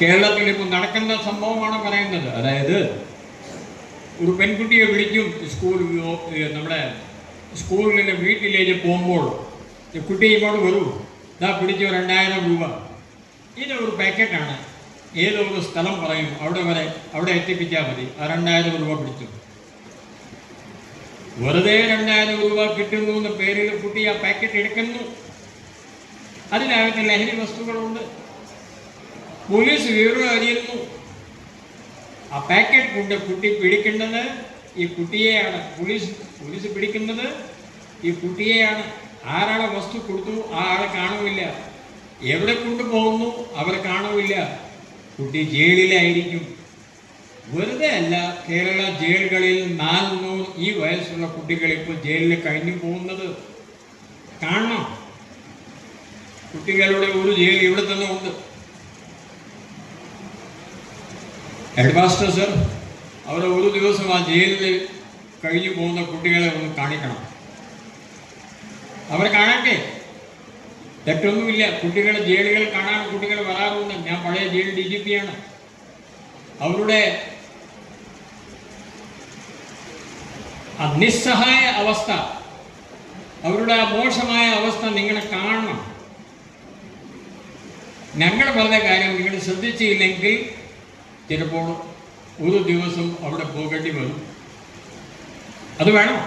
കേരളത്തിൽ ഇപ്പോൾ നടക്കുന്ന സംഭവമാണ് പറയുന്നത്. അതായത് ഒരു പെൺകുട്ടിയെ വിളിക്കും നമ്മുടെ സ്കൂളിൽ നിന്ന് വീട്ടിലേക്ക് പോകുമ്പോൾ, കുട്ടി ഇങ്ങോട്ട് വരൂ, ഇതാ പിടിച്ചു 2000 രൂപ, ഇത് ഒരു പാക്കറ്റാണ്, ഏതോ ഒരു സ്ഥലം പറയും, അവിടെ എത്തിപ്പിച്ചാൽ മതി, ആ 2000 രൂപ പിടിച്ചു. വെറുതെ 2000 രൂപ കിട്ടുന്നു എന്ന പേരിൽ കുട്ടി ആ പാക്കറ്റ് എടുക്കുന്നു. അതിനകത്ത് ലഹരി വസ്തുക്കളുണ്ട്. പോലീസ് വിവരം അറിയുന്നു. ആ പാക്കറ്റ് കൊണ്ട് കുട്ടി പിടിക്കേണ്ടത് ഈ കുട്ടിയെയാണ്. പോലീസ് പിടിക്കുന്നത് ഈ കുട്ടിയെയാണ്. ആരാളെ വസ്തു കൊടുത്തു ആ ആളെ കാണുമില്ല, എവിടെ കൊണ്ടുപോകുന്നു അവർ കാണുമില്ല, കുട്ടി ജയിലിലായിരിക്കും. വെറുതെ അല്ല, കേരള ജയിലുകളിൽ 400 ഈ വയസ്സുള്ള കുട്ടികൾ ഇപ്പോൾ ജയിലിൽ കഴിഞ്ഞു പോകുന്നത് കാണണം. കുട്ടികളുടെ ഒരു ജയിൽ ഇവിടെ തന്നെ ഉണ്ട്. ഹെഡ് മാസ്റ്റർ സർ അവർ ഒരു ദിവസം ആ ജയിലിൽ കഴിഞ്ഞു പോകുന്ന കുട്ടികളെ ഒന്ന് കാണിക്കണം. അവർ കാണട്ടെ, തെറ്റൊന്നുമില്ല. കുട്ടികളെ ജയിലുകൾ കാണാൻ കുട്ടികൾ വരാറുണ്ട്. ഞാൻ പഴയ ജയിൽ DGP ആണ്. അവരുടെ ആ നിസ്സഹായ അവസ്ഥ, അവരുടെ ആ മോശമായ അവസ്ഥ നിങ്ങൾ കാണണം. ഞങ്ങൾ പറഞ്ഞ കാര്യം നിങ്ങൾ ശ്രദ്ധിച്ചില്ലെങ്കിൽ ചിലപ്പോൾ ഒരു ദിവസം അവിടെ പോകേണ്ടി വരും. അത് വേണം.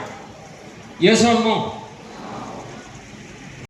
Yes or no?